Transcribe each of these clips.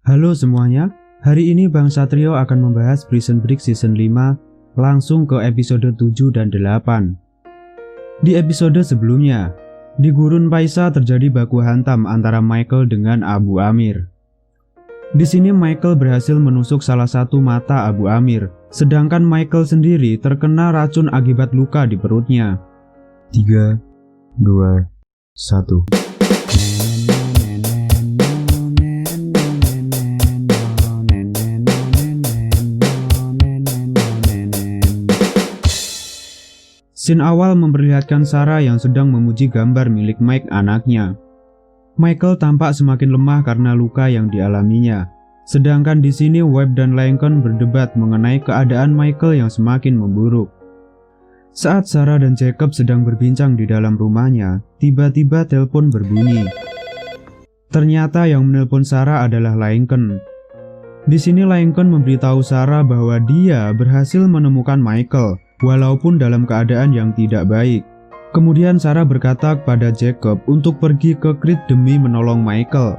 Halo semuanya, hari ini Bang Satrio akan membahas Prison Break Season 5 langsung ke episode 7 dan 8. Di episode sebelumnya, di Gurun Paisa terjadi baku hantam antara Michael dengan Abu Amir. Di sini Michael berhasil menusuk salah satu mata Abu Amir, sedangkan Michael sendiri terkena racun akibat luka di perutnya. 3, 2, 1. Scene awal memperlihatkan Sarah yang sedang memuji gambar milik Mike anaknya. Michael tampak semakin lemah karena luka yang dialaminya. Sedangkan di sini Webb dan Lincoln berdebat mengenai keadaan Michael yang semakin memburuk. Saat Sarah dan Jacob sedang berbincang di dalam rumahnya, tiba-tiba telepon berbunyi. Ternyata yang menelpon Sarah adalah Lincoln. Di sini Lincoln memberitahu Sarah bahwa dia berhasil menemukan Michael, walaupun dalam keadaan yang tidak baik. Kemudian Sarah berkata kepada Jacob untuk pergi ke Crete demi menolong Michael.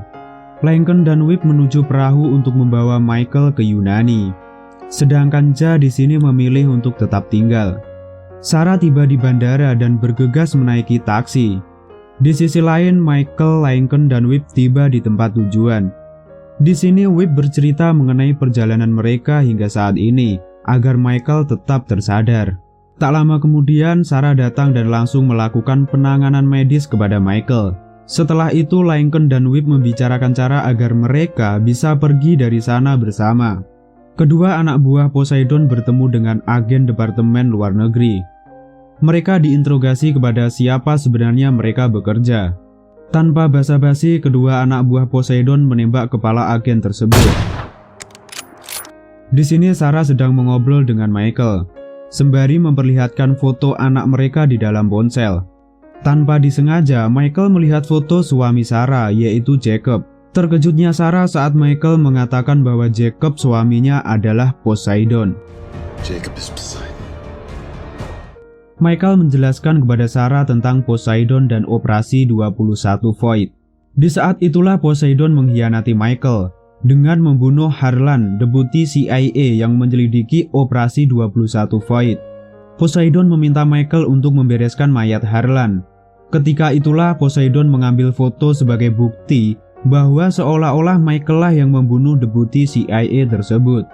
Lincoln dan Webb menuju perahu untuk membawa Michael ke Yunani. Sedangkan Ja di sini memilih untuk tetap tinggal. Sarah tiba di bandara dan bergegas menaiki taksi. Di sisi lain, Michael, Lincoln, dan Webb tiba di tempat tujuan. Di sini Webb bercerita mengenai perjalanan mereka hingga saat ini, agar Michael tetap tersadar. Tak lama kemudian, Sarah datang dan langsung melakukan penanganan medis kepada Michael. Setelah itu, Lincoln dan Webb membicarakan cara agar mereka bisa pergi dari sana bersama. Kedua anak buah Poseidon bertemu dengan agen Departemen Luar Negeri. Mereka diinterogasi kepada siapa sebenarnya mereka bekerja. Tanpa basa-basi, kedua anak buah Poseidon menembak kepala agen tersebut. Di sini Sarah sedang mengobrol dengan Michael, sembari memperlihatkan foto anak mereka di dalam ponsel. Tanpa disengaja, Michael melihat foto suami Sarah, yaitu Jacob. Terkejutnya Sarah saat Michael mengatakan bahwa Jacob suaminya adalah Poseidon. Jacob is Poseidon. Michael menjelaskan kepada Sarah tentang Poseidon dan operasi 21 Void. Di saat itulah Poseidon mengkhianati Michael dengan membunuh Harlan, deputi CIA yang menyelidiki operasi 21 Void. Poseidon meminta Michael untuk membereskan mayat Harlan. Ketika itulah Poseidon mengambil foto sebagai bukti bahwa seolah-olah Michael lah yang membunuh deputi CIA tersebut.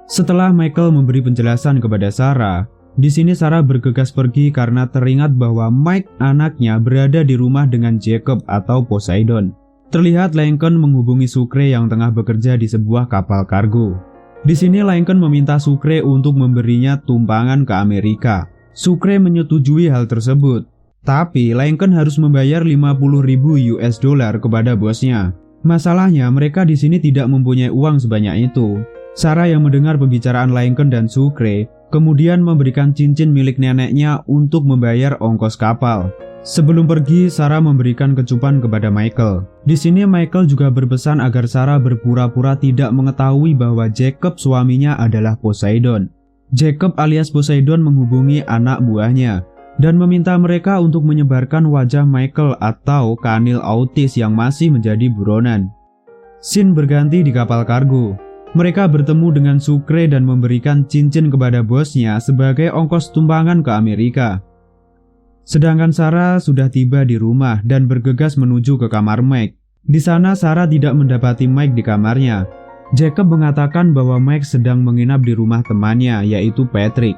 Setelah Michael memberi penjelasan kepada Sarah, di sini Sarah bergegas pergi karena teringat bahwa Mike anaknya berada di rumah dengan Jacob atau Poseidon. Terlihat Lincoln menghubungi Sucre yang tengah bekerja di sebuah kapal kargo. Di sini Lincoln meminta Sucre untuk memberinya tumpangan ke Amerika. Sucre menyetujui hal tersebut, tapi Lincoln harus membayar 50.000 US dollar kepada bosnya. Masalahnya mereka di sini tidak mempunyai uang sebanyak itu. Sarah yang mendengar pembicaraan Lincoln dan Sucre kemudian memberikan cincin milik neneknya untuk membayar ongkos kapal. Sebelum pergi, Sarah memberikan kecupan kepada Michael. Di sini Michael juga berpesan agar Sarah berpura-pura tidak mengetahui bahwa Jacob suaminya adalah Poseidon. Jacob alias Poseidon menghubungi anak buahnya dan meminta mereka untuk menyebarkan wajah Michael atau kanil autis yang masih menjadi buronan. Scene berganti di kapal kargo. Mereka bertemu dengan Sucre dan memberikan cincin kepada bosnya sebagai ongkos tumpangan ke Amerika. Sedangkan Sarah sudah tiba di rumah dan bergegas menuju ke kamar Mike. Di sana Sarah tidak mendapati Mike di kamarnya. Jacob mengatakan bahwa Mike sedang menginap di rumah temannya, yaitu Patrick.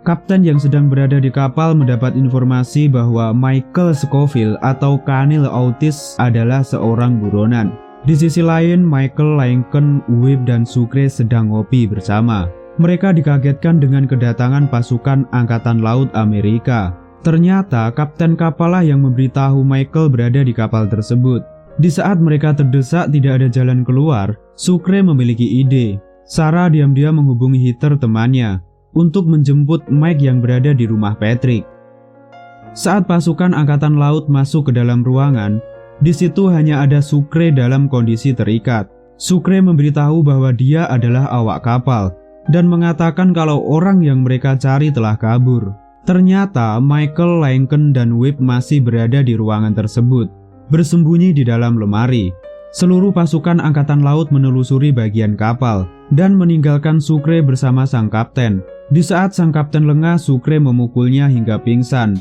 Kapten yang sedang berada di kapal mendapat informasi bahwa Michael Scofield atau kanil autis adalah seorang buronan. Di sisi lain, Michael, Lincoln, Webb, dan Sucre sedang ngopi bersama. Mereka dikagetkan dengan kedatangan pasukan Angkatan Laut Amerika. Ternyata kapten kapal lah yang memberitahu Michael berada di kapal tersebut. Di saat mereka terdesak tidak ada jalan keluar, Sucre memiliki ide. Sarah diam-diam menghubungi Heather temannya untuk menjemput Mike yang berada di rumah Patrick. Saat pasukan Angkatan Laut masuk ke dalam ruangan, di situ hanya ada Sucre dalam kondisi terikat. Sucre memberitahu bahwa dia adalah awak kapal dan mengatakan kalau orang yang mereka cari telah kabur. Ternyata Michael, Lincoln, dan Webb masih berada di ruangan tersebut, bersembunyi di dalam lemari. Seluruh pasukan angkatan laut menelusuri bagian kapal dan meninggalkan Sucre bersama sang kapten. Di saat sang kapten lengah, Sucre memukulnya hingga pingsan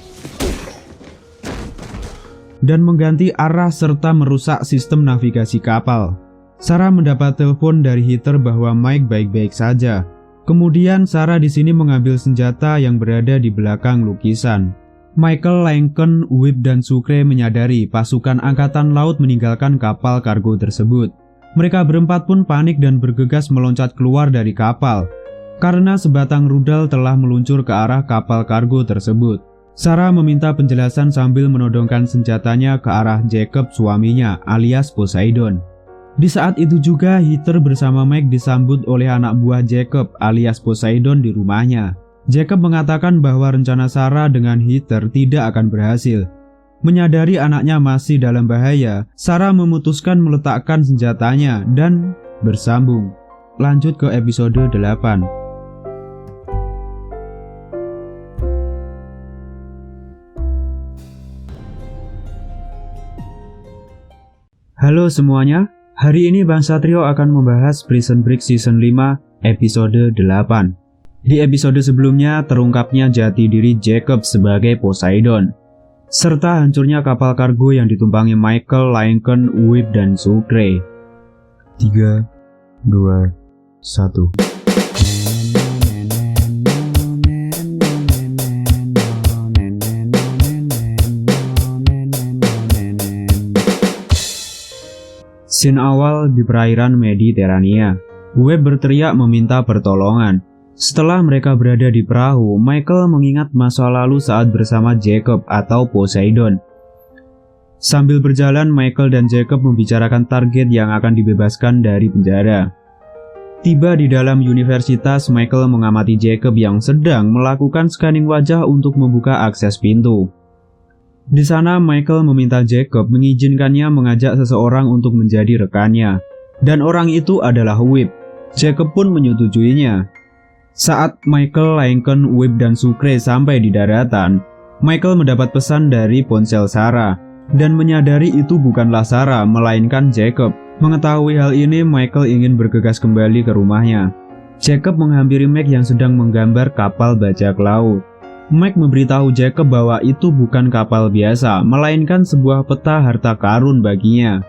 dan mengganti arah serta merusak sistem navigasi kapal. Sarah mendapat telepon dari Heather bahwa Mike baik-baik saja. Kemudian Sarah di sini mengambil senjata yang berada di belakang lukisan. Michael, Lincoln, Whip, dan Sucre menyadari pasukan angkatan laut meninggalkan kapal kargo tersebut. Mereka berempat pun panik dan bergegas meloncat keluar dari kapal karena sebatang rudal telah meluncur ke arah kapal kargo tersebut. Sarah meminta penjelasan sambil menodongkan senjatanya ke arah Jacob, suaminya alias Poseidon. Di saat itu juga Heather bersama Mike disambut oleh anak buah Jacob alias Poseidon di rumahnya. Jacob mengatakan bahwa rencana Sarah dengan Heather tidak akan berhasil. Menyadari anaknya masih dalam bahaya, Sarah memutuskan meletakkan senjatanya dan bersambung. Lanjut ke episode 8. Halo semuanya, hari ini Bang Satrio akan membahas Prison Break Season 5 episode 8. Di episode sebelumnya terungkapnya jati diri Jacob sebagai Poseidon, serta hancurnya kapal kargo yang ditumpangi Michael, Lincoln, Whip, dan Sucre. 3, 2, 1. Scene awal di perairan Mediterania. Whip berteriak meminta pertolongan. Setelah mereka berada di perahu, Michael mengingat masa lalu saat bersama Jacob atau Poseidon. Sambil berjalan, Michael dan Jacob membicarakan target yang akan dibebaskan dari penjara. Tiba di dalam universitas, Michael mengamati Jacob yang sedang melakukan scanning wajah untuk membuka akses pintu. Di sana, Michael meminta Jacob mengizinkannya mengajak seseorang untuk menjadi rekannya, dan orang itu adalah Whip. Jacob pun menyetujuinya. Saat Michael, Lincoln, Whip, dan Sucre sampai di daratan, Michael mendapat pesan dari ponsel Sarah dan menyadari itu bukanlah Sarah melainkan Jacob. Mengetahui hal ini, Michael ingin bergegas kembali ke rumahnya. Jacob menghampiri Mike yang sedang menggambar kapal bajak laut. Mike memberitahu Jacob bahwa itu bukan kapal biasa, melainkan sebuah peta harta karun baginya.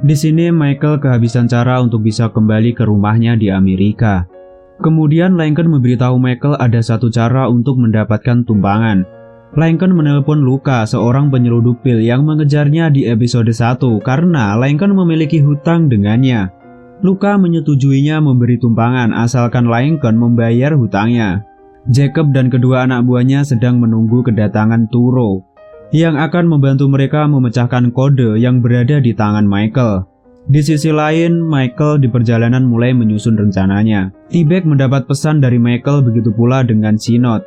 Di sini Michael kehabisan cara untuk bisa kembali ke rumahnya di Amerika. Kemudian Lincoln memberitahu Michael ada satu cara untuk mendapatkan tumpangan. Lincoln menelpon Luca, seorang penyelundup pil yang mengejarnya di episode 1 karena Lincoln memiliki hutang dengannya. Luca menyetujuinya memberi tumpangan asalkan Lincoln membayar hutangnya. Jacob dan kedua anak buahnya sedang menunggu kedatangan Turo yang akan membantu mereka memecahkan kode yang berada di tangan Michael. Di sisi lain, Michael di perjalanan mulai menyusun rencananya. T-Bag mendapat pesan dari Michael, begitu pula dengan Sinot.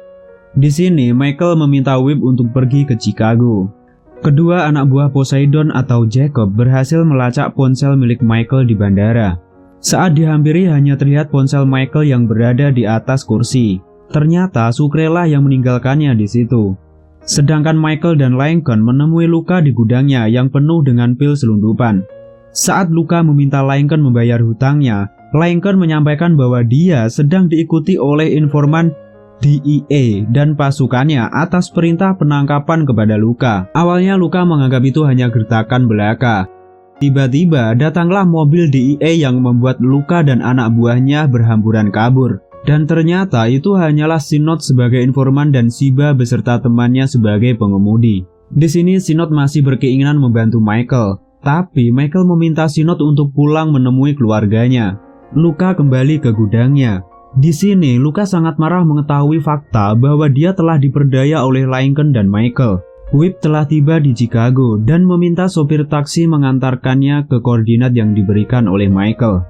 Di sini, Michael meminta Whip untuk pergi ke Chicago. Kedua anak buah Poseidon atau Jacob berhasil melacak ponsel milik Michael di bandara. Saat dihampiri, hanya terlihat ponsel Michael yang berada di atas kursi. Ternyata Sucre lah yang meninggalkannya di situ. Sedangkan Michael dan Lincoln menemui Luca di gudangnya yang penuh dengan pil selundupan. Saat Luca meminta Lincoln membayar hutangnya, Lincoln menyampaikan bahwa dia sedang diikuti oleh informan DEA dan pasukannya atas perintah penangkapan kepada Luca. Awalnya Luca menganggap itu hanya gertakan belaka. Tiba-tiba datanglah mobil DEA yang membuat Luca dan anak buahnya berhamburan kabur. Dan ternyata itu hanyalah Sinot sebagai informan dan Siba beserta temannya sebagai pengemudi. Di sini Sinot masih berkeinginan membantu Michael. Tapi Michael meminta Sinot untuk pulang menemui keluarganya. Luca kembali ke gudangnya. Di sini Luca sangat marah mengetahui fakta bahwa dia telah diperdaya oleh Lincoln dan Michael. Whip telah tiba di Chicago dan meminta sopir taksi mengantarkannya ke koordinat yang diberikan oleh Michael.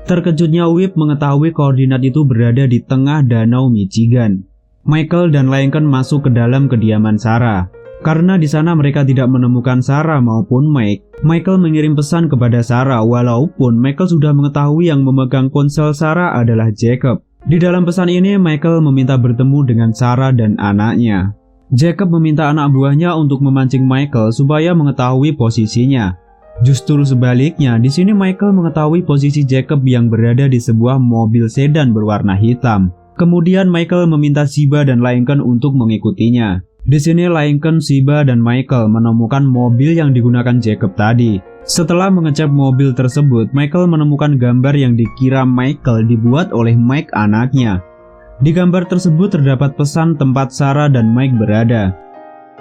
Terkejutnya Whip mengetahui koordinat itu berada di tengah danau Michigan. Michael dan Lincoln masuk ke dalam kediaman Sarah. Karena di sana mereka tidak menemukan Sarah maupun Mike, Michael mengirim pesan kepada Sarah walaupun Michael sudah mengetahui yang memegang ponsel Sarah adalah Jacob. Di dalam pesan ini, Michael meminta bertemu dengan Sarah dan anaknya. Jacob meminta anak buahnya untuk memancing Michael supaya mengetahui posisinya. Justru sebaliknya, di sini Michael mengetahui posisi Jacob yang berada di sebuah mobil sedan berwarna hitam. Kemudian Michael meminta Shiba dan Lincoln untuk mengikutinya. Di sini Lincoln, Shiba, dan Michael menemukan mobil yang digunakan Jacob tadi. Setelah mengecek mobil tersebut, Michael menemukan gambar yang dikira Michael dibuat oleh Mike anaknya. Di gambar tersebut terdapat pesan tempat Sarah dan Mike berada.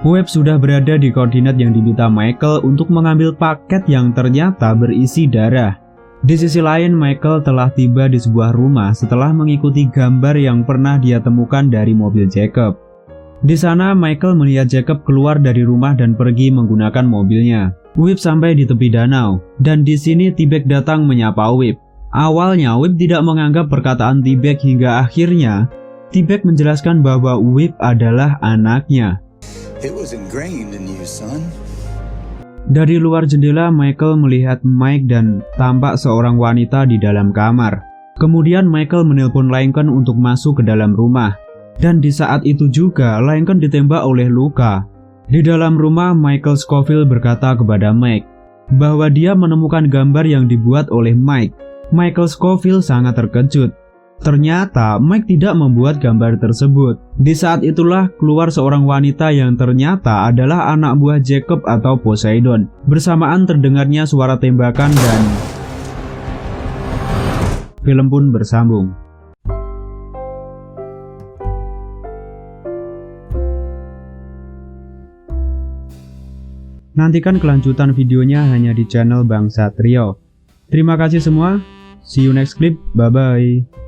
Webb sudah berada di koordinat yang diminta Michael untuk mengambil paket yang ternyata berisi darah. Di sisi lain, Michael telah tiba di sebuah rumah setelah mengikuti gambar yang pernah dia temukan dari mobil Jacob. Di sana, Michael melihat Jacob keluar dari rumah dan pergi menggunakan mobilnya. Webb sampai di tepi danau, dan di sini T-Bag datang menyapa Webb. Awalnya, Webb tidak menganggap perkataan T-Bag hingga akhirnya T-Bag menjelaskan bahwa Webb adalah anaknya. It was ingrained in you, son. Dari luar jendela, Michael melihat Mike dan tampak seorang wanita di dalam kamar. Kemudian Michael menelpon Lincoln untuk masuk ke dalam rumah. Dan di saat itu juga, Lincoln ditembak oleh Luka. Di dalam rumah, Michael Scofield berkata kepada Mike bahwa dia menemukan gambar yang dibuat oleh Mike. Michael Scofield sangat terkejut. Ternyata Mike tidak membuat gambar tersebut. Di saat itulah keluar seorang wanita yang ternyata adalah anak buah Jacob atau Poseidon. Bersamaan terdengarnya suara tembakan dan film pun bersambung. Nantikan kelanjutan videonya hanya di channel Bang Satrio. Terima kasih semua. See you next clip. Bye bye.